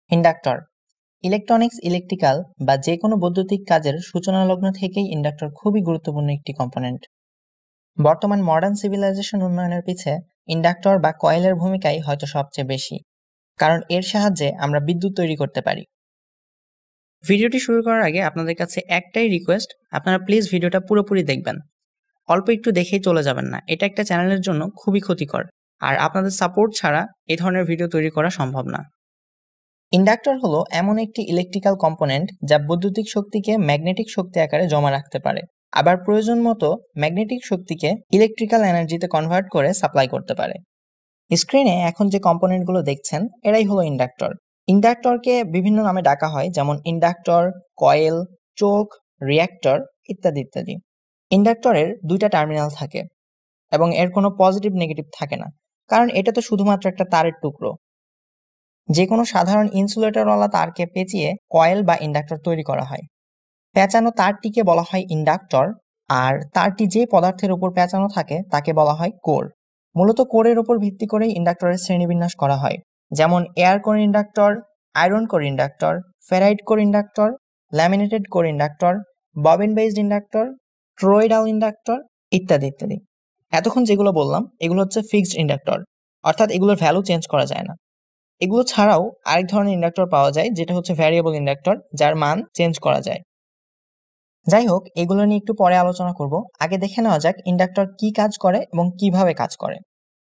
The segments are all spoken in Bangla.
ইন্ডাক্টর ইলেকট্রনিক্স, ইলেকট্রিক্যাল বা যে কোনো বৈদ্যুতিক কাজের সূচনা লগ্ন থেকেই ইন্ডাক্টর খুবই গুরুত্বপূর্ণ একটি কম্পোনেন্ট। বর্তমান মডার্ন সিভিলাইজেশন উন্নয়নের পিছে ইন্ডাক্টর বা কয়েলের ভূমিকাই হয়তো সবচেয়ে বেশি, কারণ এর সাহায্যে আমরা বিদ্যুৎ তৈরি করতে পারি। ভিডিওটি শুরু করার আগে আপনাদের কাছে একটাই রিকোয়েস্ট, আপনারা প্লিজ ভিডিওটা পুরোপুরি দেখবেন। অল্প একটু দেখেই চলে যাবেন না, এটা একটা চ্যানেলের জন্য খুবই ক্ষতিকর, আর আপনাদের সাপোর্ট ছাড়া এই ধরনের ভিডিও তৈরি করা সম্ভব না। ইন্ডাক্টর হলো এমন একটি ইলেকট্রিক্যাল কম্পোনেন্ট যা বৈদ্যুতিক শক্তিকে ম্যাগনেটিক শক্তি আকারে জমা রাখতে পারে, আবার প্রয়োজন মতো ম্যাগনেটিক শক্তিকে ইলেকট্রিক্যাল এনার্জিতে কনভার্ট করে সাপ্লাই করতে পারে। স্ক্রিনে এখন যে কম্পোনেন্টগুলো দেখছেন এরাই হলো ইন্ডাক্টর। ইন্ডাক্টরকে বিভিন্ন নামে ডাকা হয়, যেমন ইন্ডাক্টর, কয়েল, চোখ, রিঅ্যাক্টর ইত্যাদি ইত্যাদি। ইন্ডাক্টরের দুইটা টার্মিনাল থাকে এবং এর কোনো পজিটিভ নেগেটিভ থাকে না, কারণ এটা তো শুধুমাত্র একটা তারের টুকরো। যে কোনো সাধারণ ইনসুলেটরওয়ালা তারকে পেঁচিয়ে কয়েল বা ইন্ডাক্টর তৈরি করা হয়। পেঁচানো তারটিকে বলা হয় ইন্ডাক্টর, আর তারটি যে পদার্থের উপর পেঁচানো থাকে তাকে বলা হয় কোর। মূলত কোরের উপর ভিত্তি করে ইন্ডাক্টরের শ্রেণীবিন্যাস করা হয়, যেমন air core inductor, iron core inductor, ferrite core inductor, laminated core inductor, bobbin based inductor, toroidal inductor ইত্যাদি ইত্যাদি। এতক্ষণ যেগুলো বললাম এগুলো হচ্ছে ফিক্সড ইন্ডাক্টর, অর্থাৎ এগুলোর ভ্যালু চেঞ্জ করা যায় না। এগুলো ছাড়াও আরেক ধরনের ইন্ডাক্টর পাওয়া যায়, যেটা হচ্ছে ভ্যারিয়েবল ইন্ডাক্টর, যার মান চেঞ্জ করা যায়। যাই হোক, এগুলো নিয়ে একটু পরে আলোচনা করব। আগে দেখে নেওয়া যাক ইন্ডাক্টর কি কাজ করে এবং কিভাবে কাজ করে।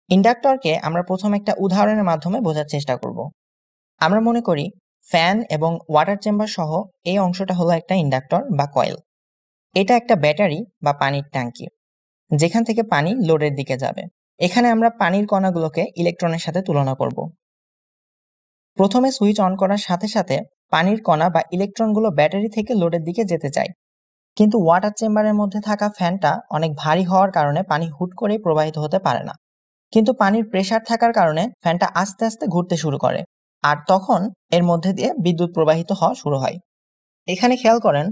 ইন্ডাক্টরকে আমরা প্রথম একটা উদাহরণের মাধ্যমে বোঝার চেষ্টা করব। আমরা মনে করি ফ্যান এবং ওয়াটার চেম্বার সহ এই অংশটা হলো একটা ইন্ডাক্টর বা কয়েল। এটা একটা ব্যাটারি বা পানির ট্যাঙ্কি, যেখান থেকে পানি লোডের দিকে যাবে। এখানে আমরা পানির কণাগুলোকে ইলেকট্রনের সাথে তুলনা করব। প্রথমে সুইচ অন করার সাথে সাথে পানির কণা বা ইলেকট্রনগুলো ব্যাটারি থেকে লোডের দিকে যেতে চায়, কিন্তু ওয়াটার চেম্বারের মধ্যে থাকা ফ্যানটা অনেক ভারী হওয়ার কারণে পানি হুট করে প্রবাহিত হতে পারে না। কিন্তু পানির প্রেসার থাকার কারণে ফ্যানটা আস্তে আস্তে ঘুরতে শুরু করে, আর তখন এর মধ্যে দিয়ে বিদ্যুৎ প্রবাহিত হওয়া শুরু হয়। এখানে খেয়াল করেন,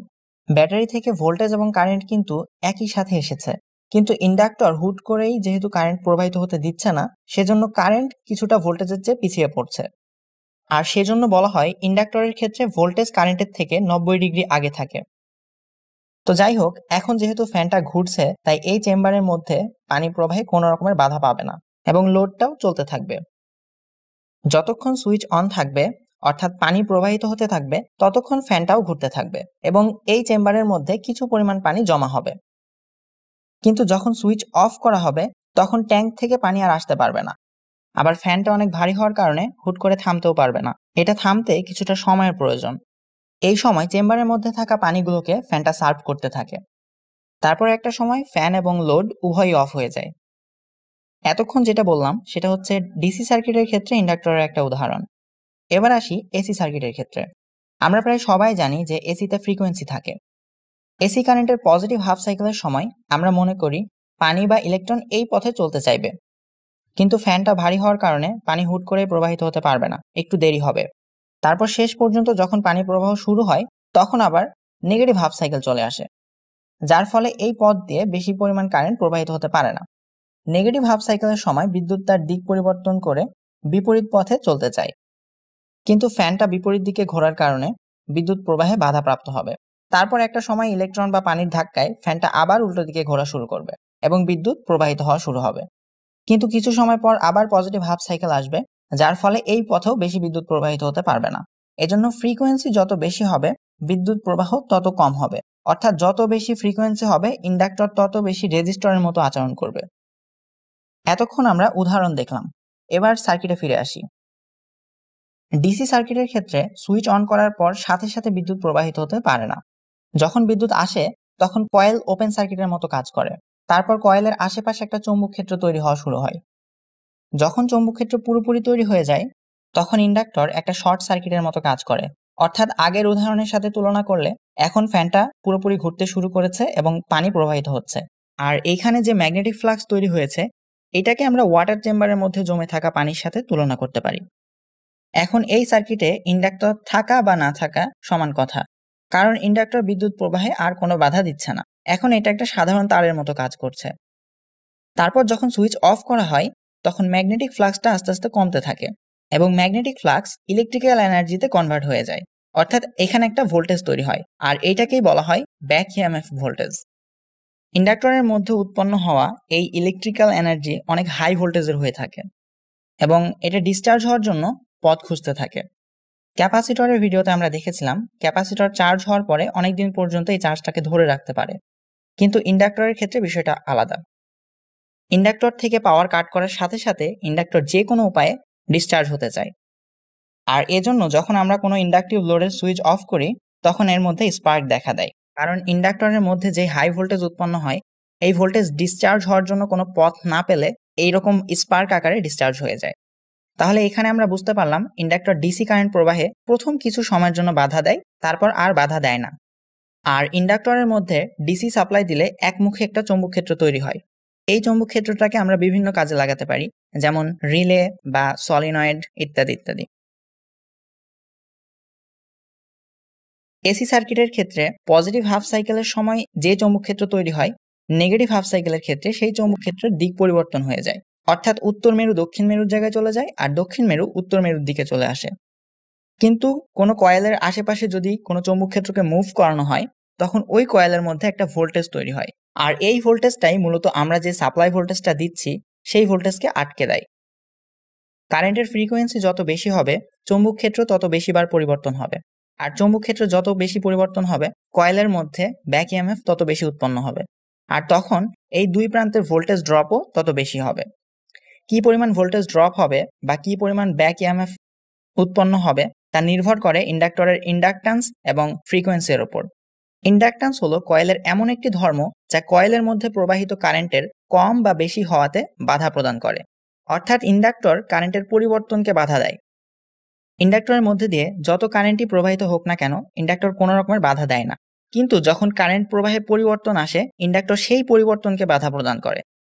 ব্যাটারি থেকে ভোল্টেজ এবং কারেন্ট কিন্তু একই সাথে এসেছে, কিন্তু ইন্ডাক্টর হুট করেই যেহেতু কারেন্ট প্রবাহিত হতে দিচ্ছে না, সেজন্য কারেন্ট কিছুটা ভোল্টেজের চেয়ে পিছিয়ে পড়ছে। আর সেজন্য বলা হয় ইন্ডাক্টরের ক্ষেত্রে ভোল্টেজ কারেন্টের থেকে 90 ডিগ্রি আগে থাকে। তো যাই হোক, এখন যেহেতু ফ্যানটা ঘুরছে, তাই এই চেম্বারের মধ্যে পানি প্রবাহে কোনো রকমের বাধা পাবে না এবং লোডটাও চলতে থাকবে। যতক্ষণ সুইচ অন থাকবে, অর্থাৎ পানি প্রবাহিত হতে থাকবে, ততক্ষণ ফ্যানটাও ঘুরতে থাকবে এবং এই চেম্বারের মধ্যে কিছু পরিমাণ পানি জমা হবে। কিন্তু যখন সুইচ অফ করা হবে, তখন ট্যাঙ্ক থেকে পানি আর আসতে পারবে না। আবার ফ্যানটা অনেক ভারী হওয়ার কারণে হুট করে থামতেও পারবে না। এটা থামতে কিছুটা সময়ের প্রয়োজন। এই সময় চেম্বারের মধ্যে থাকা পানিগুলোকে ফ্যানটা সার্ভ করতে থাকে। তারপর একটা সময় ফ্যান এবং লোড উভয়ই অফ হয়ে যায়। এতক্ষণ যেটা বললাম সেটা হচ্ছে ডিসি সার্কিটের ক্ষেত্রে ইন্ডাক্টরের একটা উদাহরণ। এবার আসি এসি সার্কিটের ক্ষেত্রে। আমরা প্রায় সবাই জানি যে এসিতে ফ্রিকোয়েন্সি থাকে। এসি কারেন্টের পজিটিভ হাফ সাইকেলের সময় আমরা মনে করি পানি বা ইলেকট্রন এই পথে চলতে চাইবে, কিন্তু ফ্যানটা ভারী হওয়ার কারণে পানি হুট করে প্রবাহিত হতে পারবে না, একটু দেরি হবে। তারপর শেষ পর্যন্ত যখন পানি প্রবাহ শুরু হয়, তখন আবার নেগেটিভ হাফ সাইকেল চলে আসে, যার ফলে এই পথ দিয়ে বেশি পরিমাণ কারেন্ট প্রবাহিত হতে পারে না। নেগেটিভ হাফ সাইকেলের সময় বিদ্যুৎ তার দিক পরিবর্তন করে বিপরীত পথে চলতে চায়, কিন্তু ফ্যানটা বিপরীত দিকে ঘোরার কারণে বিদ্যুৎ প্রবাহে বাধাপ্রাপ্ত হবে। তারপর একটা সময় ইলেকট্রন বা পানির ধাক্কায় ফ্যানটা আবার উল্টো দিকে ঘোরা শুরু করবে এবং বিদ্যুৎ প্রবাহিত হওয়া শুরু হবে। কিন্তু কিছু সময় পর আবার পজিটিভ হাফ সাইকেল আসবে, যার ফলে এই পথেও বেশি বিদ্যুৎ প্রবাহিত হতে পারবে না। এজন্য ফ্রিকোয়েন্সি যত বেশি হবে, বিদ্যুৎ প্রবাহ তত কম হবে। অর্থাৎ যত বেশি ফ্রিকোয়েন্সি হবে, ইন্ডাক্টর তত বেশি রেজিস্টরের মতো আচরণ করবে। এতক্ষণ আমরা উদাহরণ দেখলাম। এবার সার্কিটে ফিরে আসি। ডিসি সার্কিটের ক্ষেত্রে সুইচ অন করার পর সাথে সাথে বিদ্যুৎ প্রবাহিত হতে পারে না। যখন বিদ্যুৎ আসে, তখন কয়েল ওপেন সার্কিটের মতো কাজ করে। তারপর কয়েলের আশেপাশে একটা চৌম্বক ক্ষেত্র তৈরি হওয়া শুরু হয়। যখন চৌম্বক ক্ষেত্র পুরোপুরি তৈরি হয়ে যায়, তখন ইন্ডাক্টর একটা শর্ট সার্কিটের মতো কাজ করে। অর্থাৎ আগের উদাহরণের সাথে তুলনা করলে এখন ফ্যানটা পুরোপুরি ঘুরতে শুরু করেছে এবং পানি প্রবাহিত হচ্ছে। আর এইখানে যে ম্যাগনেটিক ফ্লাক্স তৈরি হয়েছে, এটাকে আমরা ওয়াটার চেম্বারের মধ্যে জমে থাকা পানির সাথে তুলনা করতে পারি। এখন এই সার্কিটে ইন্ডাক্টর থাকা বা না থাকা সমান কথা, কারণ ইন্ডাক্টর বিদ্যুৎ প্রবাহে আর কোনো বাধা দিচ্ছে না। এখন এটা একটা সাধারণ তারের মতো কাজ করছে। তারপর যখন সুইচ অফ করা হয়, তখন ম্যাগনেটিক ফ্লাক্সটা আস্তে আস্তে কমতে থাকে। এবং ম্যাগনেটিক ফ্লাক্স ইলেকট্রিক্যাল এনার্জিতে কনভার্ট হয়ে যায়, অর্থাৎ এখানে একটা ভোল্টেজ তৈরি হয়, আর এইটাকেই বলা হয় ব্যাক ইএমএফ ভোল্টেজ। ইন্ডাক্টরের মধ্যে উৎপন্ন হওয়া এই ইলেকট্রিক্যাল এনার্জি অনেক হাই ভোল্টেজের হয়ে থাকে এবং এটা ডিসচার্জ হওয়ার জন্য পথ খুঁজতে থাকে। ক্যাপাসিটরের ভিডিওতে আমরা দেখেছিলাম ক্যাপাসিটর চার্জ হওয়ার পরে অনেকদিন পর্যন্ত এই চার্জটাকে ধরে রাখতে পারে, কিন্তু ইন্ডাক্টরের ক্ষেত্রে বিষয়টা আলাদা। ইন্ডাক্টর থেকে পাওয়ার কাট করার সাথে সাথে ইন্ডাক্টর যে কোনো উপায়ে ডিসচার্জ হতে চায়, আর এজন্য যখন আমরা কোনো ইন্ডাকটিভ লোডের সুইচ অফ করি তখন এর মধ্যে স্পার্ক দেখা দেয়, কারণ ইন্ডাক্টরের মধ্যে যে হাই ভোল্টেজ উৎপন্ন হয় এই ভোল্টেজ ডিসচার্জ হওয়ার জন্য কোনো পথ না পেলে এইরকম স্পার্ক আকারে ডিসচার্জ হয়ে যায়। তাহলে এখানে আমরা বুঝতে পারলাম ইন্ডাক্টর ডিসি কারেন্ট প্রবাহে প্রথম কিছু সময়ের জন্য বাধা দেয়, তারপর আর বাধা দেয় না। আর ইন্ডাক্টরের মধ্যে ডিসি সাপ্লাই দিলে একমুখী একটা চৌম্বক ক্ষেত্র তৈরি হয়। এই চৌম্বক ক্ষেত্রটাকে আমরা বিভিন্ন কাজে লাগাতে পারি, যেমন রিলে বা সলিনয়েড ইত্যাদি ইত্যাদি। এসি সার্কিটের ক্ষেত্রে পজিটিভ হাফ সাইকেলের সময় যে চৌম্বক ক্ষেত্র তৈরি হয়, নেগেটিভ হাফ সাইকেলের ক্ষেত্রে সেই চৌম্বক ক্ষেত্রের দিক পরিবর্তন হয়ে যায়, অর্থাৎ উত্তর মেরু দক্ষিণ মেরুর জায়গায় চলে যায় আর দক্ষিণ মেরু উত্তর মেরুর দিকে চলে আসে। কিন্তু কোনো কয়েলের আশেপাশে যদি কোনো চৌম্বক ক্ষেত্রকে মুভ করানো হয় তখন ওই কয়েলের মধ্যে একটা ভোল্টেজ তৈরি হয়, আর এই ভোল্টেজটাই মূলত আমরা যে সাপ্লাই ভোল্টেজটা দিচ্ছি সেই ভোল্টেজকে আটকে দেয়। কারেন্টের ফ্রিকোয়েন্সি যত বেশি হবে চৌম্বক ক্ষেত্র তত বেশিবার পরিবর্তন হবে, আর চৌম্বক ক্ষেত্র যত বেশি পরিবর্তন হবে কয়েলের মধ্যে ব্যাক ইএমএফ তত বেশি উৎপন্ন হবে, আর তখন এই দুই প্রান্তের ভোল্টেজ ড্রপও তত বেশি হবে। কি পরিমাণ ভোল্টেজ ড্রপ হবে বা কি পরিমাণ ব্যাক ইএমএফ উৎপন্ন হবে তা নির্ভর করে ইন্ডাক্টরের ইন্ডাকট্যান্স এবং ফ্রিকোয়েন্সির ওপর। ইন্ডাকট্যান্স হলো কয়েলের এমন একটি ধর্ম যা কয়েলের মধ্যে প্রবাহিত কারেন্টের কম বা বেশি হওয়াতে বাধা প্রদান করে, অর্থাৎ ইন্ডাক্টর কারেন্টের পরিবর্তনকে বাধা দেয়। ইন্ডাক্টরের মধ্যে দিয়ে যত কারেন্টই প্রবাহিত হোক না কেন ইন্ডাক্টর কোনো রকমের বাধা দেয় না, কিন্তু যখন কারেন্ট প্রবাহে পরিবর্তন আসে ইন্ডাক্টর সেই পরিবর্তনকে বাধা প্রদান করে।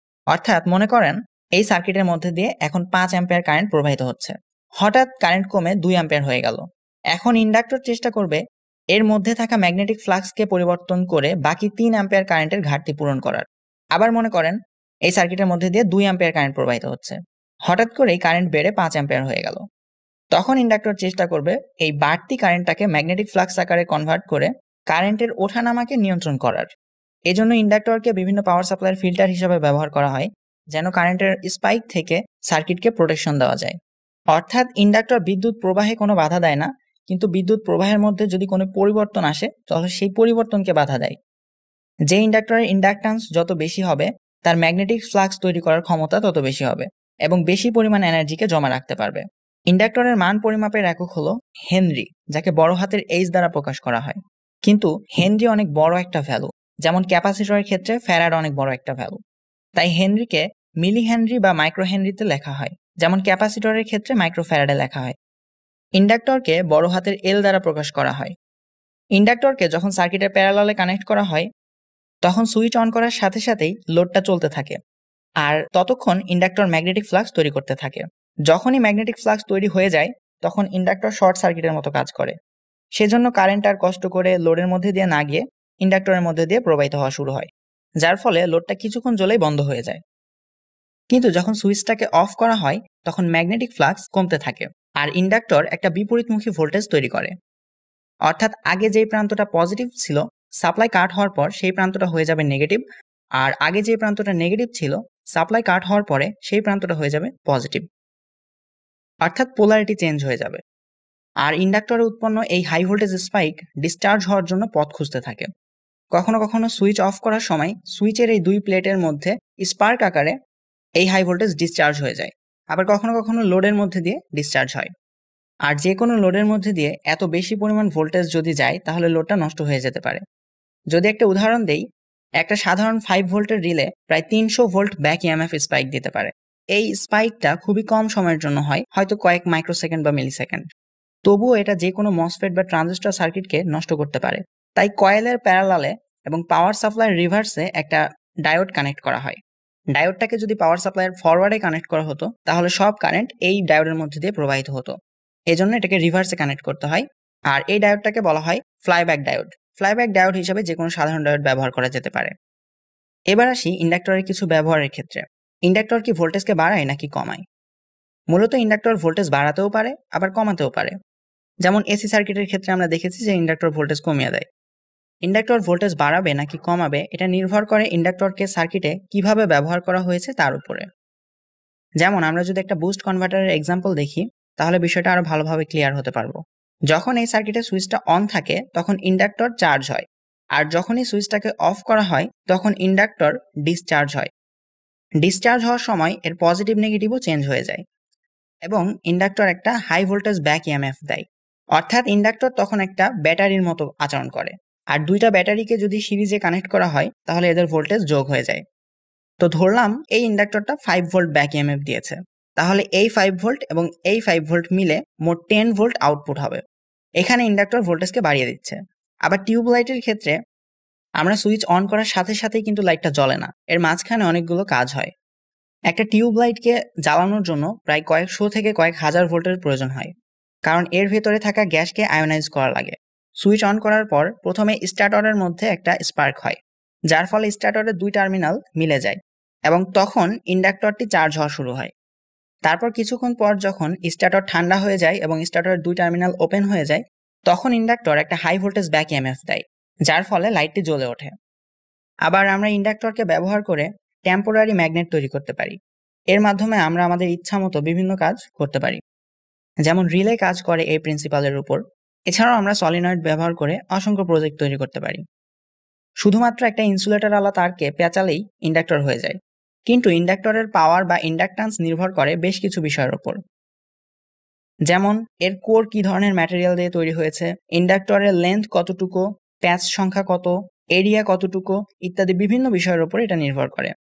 অর্থাৎ মনে করেন এই সার্কিটের মধ্যে দিয়ে এখন 5 অ্যাম্পিয়ার কারেন্ট প্রবাহিত হচ্ছে, হঠাৎ কারেন্ট কমে 2 অ্যাম্পিয়ার হয়ে গেল। এখন ইন্ডাক্টর চেষ্টা করবে এর মধ্যে থাকা ম্যাগনেটিক ফ্লাক্সকে পরিবর্তন করে বাকি 3 অ্যাম্পিয়ার কারেন্টের ঘাটতি পূরণ করার। আবার মনে করেন এই সার্কিটের মধ্যে দিয়ে 2 অ্যাম্পিয়ার কারেন্ট প্রবাহিত হচ্ছে, হঠাৎ করেই কারেন্ট বেড়ে 5 অ্যাম্পিয়ার হয়ে গেল। তখন ইন্ডাক্টর চেষ্টা করবে এই বাড়তি কারেন্টটাকে ম্যাগনেটিক ফ্লাক্স আকারে কনভার্ট করে কারেন্টের ওঠানামাকে নিয়ন্ত্রণ করার। এজন্য ইন্ডাক্টরকে বিভিন্ন পাওয়ার সাপ্লাইয়ের ফিল্টার হিসেবে ব্যবহার করা হয়, যেন কারেন্টের স্পাইক থেকে সার্কিটকে প্রোটেকশন দেওয়া যায়। অর্থাৎ ইন্ডাক্টর বিদ্যুৎ প্রবাহে কোনো বাধা দেয় না, কিন্তু বিদ্যুৎ প্রবাহের মধ্যে যদি কোনো পরিবর্তন আসে তাহলে সেই পরিবর্তনকে বাধা দেয়। যে ইন্ডাক্টরের ইন্ডাকট্যান্স যত বেশি হবে তার ম্যাগনেটিক ফ্লাক্স তৈরি করার ক্ষমতা তত বেশি হবে এবং বেশি পরিমাণ এনার্জিকে জমা রাখতে পারবে। ইন্ডাক্টরের মান পরিমাপের একক হলো হেনরি, যাকে বড় হাতের এইচ দ্বারা প্রকাশ করা হয়। কিন্তু হেনরি অনেক বড় একটা ভ্যালু, যেমন ক্যাপাসিটরের ক্ষেত্রে ফ্যারাড অনেক বড় একটা ভ্যালু, তাই হেনরিকে মিলি হেনরি বা মাইক্রো হেনরিতে লেখা হয়, যেমন ক্যাপাসিটরের ক্ষেত্রে মাইক্রো ফ্যারাডে লেখা হয়। ইন্ডাক্টরকে বড় হাতের এল দ্বারা প্রকাশ করা হয়। ইন্ডাক্টরকে যখন সার্কিটের প্যারালালে কানেক্ট করা হয় তখন সুইচ অন করার সাথে সাথেই লোডটা চলতে থাকে, আর ততক্ষণ ইন্ডাক্টর ম্যাগনেটিক ফ্লাক্স তৈরি করতে থাকে। যখনই ম্যাগনেটিক ফ্লাক্স তৈরি হয়ে যায় তখন ইন্ডাক্টর শর্ট সার্কিটের মতো কাজ করে। সেজন্য কারেন্ট আর কষ্ট করে লোডের মধ্যে দিয়ে না গিয়ে ইন্ডাক্টরের মধ্যে দিয়ে প্রবাহিত হওয়া শুরু হয়, যার ফলে লোডটা কিছুক্ষণ জ্বলেই বন্ধ হয়ে যায়। কিন্তু যখন সুইচটাকে অফ করা হয় তখন ম্যাগনেটিক ফ্লাক্স কমতে থাকে আর ইন্ডাক্টর একটা বিপরীতমুখী ভোল্টেজ তৈরি করে। অর্থাৎ আগে যেই প্রান্তটা পজিটিভ ছিল সাপ্লাই কাট হওয়ার পর সেই প্রান্তটা হয়ে যাবে নেগেটিভ, আর আগে যে প্রান্তটা নেগেটিভ ছিল সাপ্লাই কাট হওয়ার পরে সেই প্রান্তটা হয়ে যাবে পজিটিভ, অর্থাৎ পোলারিটি চেঞ্জ হয়ে যাবে। আর ইন্ডাক্টরে উৎপন্ন এই হাই ভোল্টেজ স্পাইক ডিসচার্জ হওয়ার জন্য পথ খুঁজতে থাকে। কখনো কখনো সুইচ অফ করার সময় সুইচের এই দুই প্লেটের মধ্যে স্পার্ক আকারে এই হাই ভোল্টেজ ডিসচার্জ হয়ে যায়, আবার কখনো কখনো লোডের মধ্যে দিয়ে ডিসচার্জ হয়। আর যে কোনো লোডের মধ্যে দিয়ে এত বেশি পরিমাণ ভোল্টেজ যদি যায় তাহলে লোডটা নষ্ট হয়ে যেতে পারে। যদি একটা উদাহরণ দেই, একটা সাধারণ 5 ভোল্টের রিলে প্রায় 300 ভোল্ট ব্যাক ইএমএফ স্পাইক দিতে পারে। এই স্পাইকটা খুবই কম সময়ের জন্য হয়, হয়তো কয়েক মাইক্রোসেকেন্ড বা মিলিসেকেন্ড, তবুও এটা যে কোনো মসফেট বা ট্রানজিস্টর সার্কিটকে নষ্ট করতে পারে। তাই কয়েলের প্যারালালে এবং পাওয়ার সাপ্লাই রিভার্সে একটা ডায়োড কানেক্ট করা হয়। ডায়োডটাকে যদি পাওয়ার সাপ্লাইয়ের ফরওয়ার্ডে কানেক্ট করা হতো তাহলে সব কারেন্ট এই ডায়োডের মধ্যে দিয়ে প্রবাহিত হতো, এজন্য এটাকে রিভার্সে কানেক্ট করতে হয়। আর এই ডায়োডটাকে বলা হয় ফ্লাইব্যাক ডায়োড। ফ্লাইব্যাক ডায়োড হিসেবে যে কোনো সাধারণ ডায়োড ব্যবহার করা যেতে পারে। এবার আসি ইন্ডাক্টরের কিছু ব্যবহারের ক্ষেত্রে। ইন্ডাক্টর কি ভোল্টেজকে বাড়ায় নাকি কমায়? মূলত ইন্ডাক্টর ভোল্টেজ বাড়াতেও পারে আবার কমাতেও পারে। যেমন এসি সার্কিটের ক্ষেত্রে আমরা দেখেছি যে ইন্ডাক্টর ভোল্টেজ কমিয়ে দেয়। ইন্ডাক্টর ভোল্টেজ বাড়াবে নাকি কমাবে এটা নির্ভর করে ইন্ডাক্টরকে সার্কিটে কিভাবে ব্যবহার করা হয়েছে তার উপরে। যেমন আমরা যদি একটা বুস্ট কনভার্টারের এক্সাম্পল দেখি তাহলে বিষয়টা আরো ভালোভাবে ক্লিয়ার হতে পারবো। যখন এই সার্কিটের সুইচটা অন থাকে তখন ইন্ডাক্টর চার্জ হয়, আর যখনই সুইচটাকে অফ করা হয় তখন ইন্ডাক্টর ডিসচার্জ হয়। ডিসচার্জ হওয়ার সময় এর পজিটিভ নেগেটিভও চেঞ্জ হয়ে যায় এবং ইন্ডাক্টর একটা হাই ভোল্টেজ ব্যাক ইএমএফ দেয়। অর্থাৎ ইন্ডাক্টর তখন একটা ব্যাটারির মতো আচরণ করে, আর দুইটা ব্যাটারিকে যদি সিরিজে কানেক্ট করা হয় তাহলে এদের ভোল্টেজ যোগ হয়ে যায়। তো ধরলাম এই ইন্ডাক্টরটা 5 ভোল্ট ব্যাক ইএমএফ দিয়েছে, তাহলে এই 5 ভোল্ট এবং এই 5 ভোল্ট মিলে মোট 10 ভোল্ট আউটপুট হবে। এখানে ইন্ডাক্টর ভোল্টেজকে বাড়িয়ে দিচ্ছে। আবার টিউব লাইটের ক্ষেত্রে আমরা সুইচ অন করার সাথে সাথেই কিন্তু লাইটটা জ্বলে না, এর মাঝখানে অনেকগুলো কাজ হয়। একটা টিউব লাইটকে জ্বালানোর জন্য প্রায় কয়েকশো থেকে কয়েক হাজার ভোল্টের প্রয়োজন হয়, কারণ এর ভেতরে থাকা গ্যাসকে আয়োনাইজ করা লাগে। সুইচ অন করার পর প্রথমে স্টার্টরের মধ্যে একটা স্পার্ক হয়, যার ফলে স্টার্টরের দুই টার্মিনাল মিলে যায় এবং তখন ইন্ডাক্টরটি চার্জ হওয়া শুরু হয়। তারপর কিছুক্ষণ পর যখন স্টার্টর ঠান্ডা হয়ে যায় এবং স্টার্টরের দুই টার্মিনাল ওপেন হয়ে যায় তখন ইন্ডাক্টর একটা হাই ভোল্টেজ ব্যাক ইএমএফ দেয়, যার ফলে লাইটটি জ্বলে ওঠে। আবার আমরা ইন্ডাক্টরকে ব্যবহার করে টেম্পোরারি ম্যাগনেট তৈরি করতে পারি। এর মাধ্যমে আমরা আমাদের ইচ্ছা মতো বিভিন্ন কাজ করতে পারি, যেমন রিলে কাজ করে এই প্রিন্সিপালের উপর। এছাড়াও আমরা সলিনয়েড ব্যবহার করে অসংখ্য প্রজেক্ট তৈরি করতে পারি। শুধুমাত্র একটা ইনসুলেটর আলা তারকে পেঁচালেই ইন্ডাক্টর হয়ে যায়, কিন্তু ইন্ডাক্টরের পাওয়ার বা ইন্ডাকট্যান্স নির্ভর করে বেশ কিছু বিষয়ের উপর, যেমন এর কোর কি ধরনের ম্যাটেরিয়াল দিয়ে তৈরি হয়েছে, ইন্ডাক্টরের লেন্থ কতটুকু, প্যাচ সংখ্যা কত, এরিয়া কতটুকু ইত্যাদি বিভিন্ন বিষয়ের উপর এটা নির্ভর করে।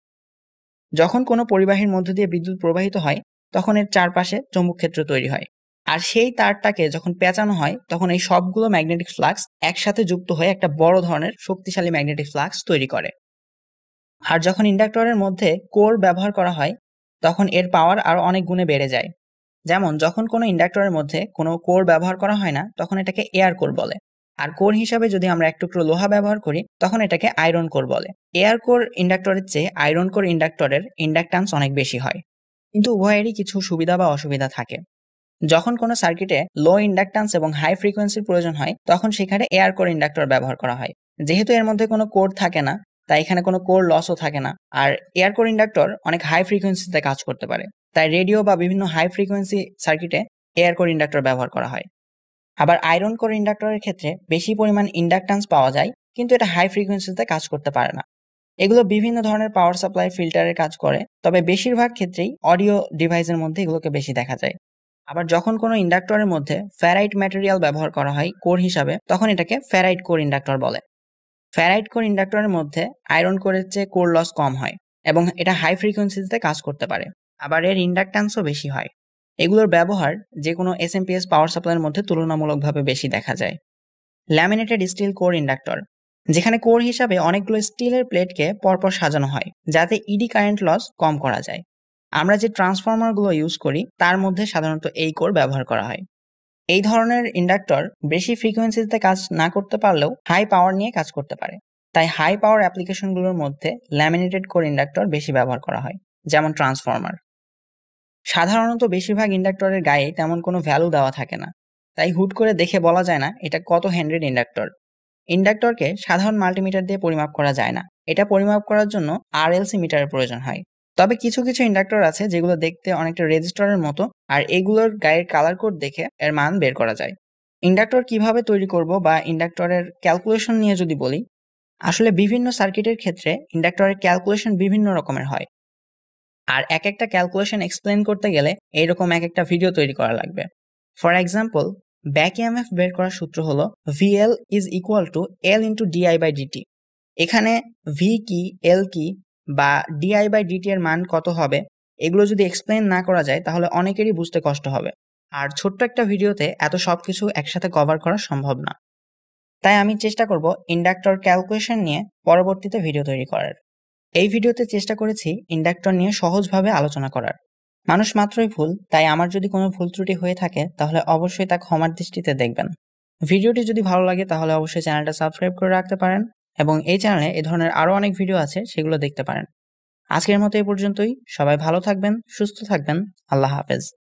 যখন কোনো পরিবাহীর মধ্য দিয়ে বিদ্যুৎ প্রবাহিত হয় তখন এর চারপাশে চৌম্বক ক্ষেত্র তৈরি হয়, আর সেই তারটাকে যখন পেঁচানো হয় তখন এই সবগুলো ম্যাগনেটিক ফ্লাক্স একসাথে যুক্ত হয়ে একটা বড় ধরনের শক্তিশালী ম্যাগনেটিক ফ্লাক্স তৈরি করে। আর যখন ইন্ডাক্টরের মধ্যে কোর ব্যবহার করা হয় তখন এর পাওয়ার আরো অনেক গুণে বেড়ে যায়। যেমন যখন কোনো ইন্ডাক্টরের মধ্যে কোনো কোর ব্যবহার করা হয় না তখন এটাকে এয়ার কোর বলে, আর কোর হিসাবে যদি আমরা এক টুকরো লোহা ব্যবহার করি তখন এটাকে আয়রন কোর বলে। এয়ার কোর ইন্ডাক্টরের চেয়ে আয়রন কোর ইন্ডাক্টরের ইন্ডাকট্যান্স অনেক বেশি হয়, কিন্তু উভয়েরই কিছু সুবিধা বা অসুবিধা থাকে। যখন কোনো সার্কিটে লো ইন্ডাকট্যান্স এবং হাই ফ্রিকোয়েন্সির প্রয়োজন হয় তখন সেখানে এয়ার কোর ইন্ডাক্টর ব্যবহার করা হয়। যেহেতু এর মধ্যে কোনো কোর থাকে না তাই এখানে কোনো কোর লসও থাকে না, আর এয়ার কোর ইন্ডাক্টর অনেক হাই ফ্রিকোয়েন্সিতে কাজ করতে পারে, তাই রেডিও বা বিভিন্ন হাই ফ্রিকোয়েন্সি সার্কিটে এয়ার কোর ইন্ডাক্টর ব্যবহার করা হয়। আবার আয়রন কোর ইন্ডাক্টরের ক্ষেত্রে বেশি পরিমাণ ইন্ডাকট্যান্স পাওয়া যায়, কিন্তু এটা হাই ফ্রিকোয়েন্সিতে কাজ করতে পারে না। এগুলো বিভিন্ন ধরনের পাওয়ার সাপ্লাই ফিল্টারের কাজ করে, তবে বেশিরভাগ ক্ষেত্রেই অডিও ডিভাইসের মধ্যে এগুলোকে বেশি দেখা যায়। আবার যখন কোনো ইন্ডাক্টরের মধ্যে ফেরাইট ম্যাটেরিয়াল ব্যবহার করা হয় কোর হিসাবে তখন এটাকে ফেরাইট কোর ইন্ডাক্টর বলে। ফেরাইট কোর ইন্ডাক্টরের মধ্যে আয়রন কোরের চেয়ে কোর লস কম হয় এবং এটা হাই ফ্রিকোয়েন্সিতে কাজ করতে পারে। আবার এর ইন্ডাকট্যান্সও বেশি হয়। এগুলোর ব্যবহার যে কোনো এসএমপিএস পাওয়ার সাপ্লাইয়ের মধ্যে তুলনামূলকভাবে বেশি দেখা যায়। ল্যামিনেটেড স্টিল কোর ইন্ডাক্টর, যেখানে কোর হিসাবে অনেকগুলো স্টিলের প্লেটকে পরপর সাজানো হয় যাতে ইডি কারেন্ট লস কম করা যায়। আমরা যে ট্রান্সফরমারগুলো ইউজ করি তার মধ্যে সাধারণত এই কোর ব্যবহার করা হয়। এই ধরনের ইন্ডাক্টর বেশি ফ্রিকোয়েন্সিতে কাজ না করতে পারলেও হাই পাওয়ার নিয়ে কাজ করতে পারে, তাই হাই পাওয়ার অ্যাপ্লিকেশনগুলোর মধ্যে ল্যামিনেটেড কোর ইন্ডাক্টর বেশি ব্যবহার করা হয়, যেমন ট্রান্সফরমার। সাধারণত বেশিরভাগ ইন্ডাক্টরের গায়ে তেমন কোনো ভ্যালু দেওয়া থাকে না, তাই হুট করে দেখে বলা যায় না এটা কত হেনরির ইন্ডাক্টর। ইন্ডাক্টরকে সাধারণ মাল্টিমিটার দিয়ে পরিমাপ করা যায় না, এটা পরিমাপ করার জন্য আরএলসি মিটারের প্রয়োজন হয়। তবে কিছু কিছু ইন্ডাক্টর আছে যেগুলো দেখতে অনেকটা রেজিস্টরের মতো, আর এগুলোর গায়ের কালার কোড দেখে এর মান বের করা যায়। ইন্ডাক্টর কিভাবে তৈরি করব বা ইন্ডাক্টরের ক্যালকুলেশন নিয়ে যদি বলি, আসলে বিভিন্ন সার্কিটের ক্ষেত্রে ইন্ডাক্টরের ক্যালকুলেশন বিভিন্ন রকমের হয়, আর এক একটা ক্যালকুলেশন এক্সপ্লেন করতে গেলে এইরকম এক একটা ভিডিও তৈরি করা লাগবে। ফর এক্সাম্পল, ব্যাক ইএমএফ বের করার সূত্র হলো VL is equal to L into DI/dt। এখানে ভি কি, এল কি বা DI/dt এর মান কত হবে এগুলো যদি এক্সপ্লেন না করা যায় তাহলে অনেকেরই বুঝতে কষ্ট হবে, আর ছোট্ট একটা ভিডিওতে এত সবকিছু একসাথে কভার করা সম্ভব না। তাই আমি চেষ্টা করব ইন্ডাক্টর ক্যালকুলেশন নিয়ে পরবর্তীতে ভিডিও তৈরি করার। এই ভিডিওতে চেষ্টা করেছি ইন্ডাক্টর নিয়ে সহজভাবে আলোচনা করার। মানুষ মাত্রই ভুল, তাই আমার যদি কোনো ভুল ত্রুটি হয়ে থাকে তাহলে অবশ্যই তা ক্ষমার দৃষ্টিতে দেখবেন। ভিডিওটি যদি ভালো লাগে তাহলে অবশ্যই চ্যানেলটা সাবস্ক্রাইব করে রাখতে পারেন এবং এই চ্যানেলে এই ধরনের আরো অনেক ভিডিও আছে সেগুলো দেখতে পারেন। আজকের মতো এই পর্যন্তই। সবাই ভালো থাকবেন, সুস্থ থাকবেন। আল্লাহ হাফেজ।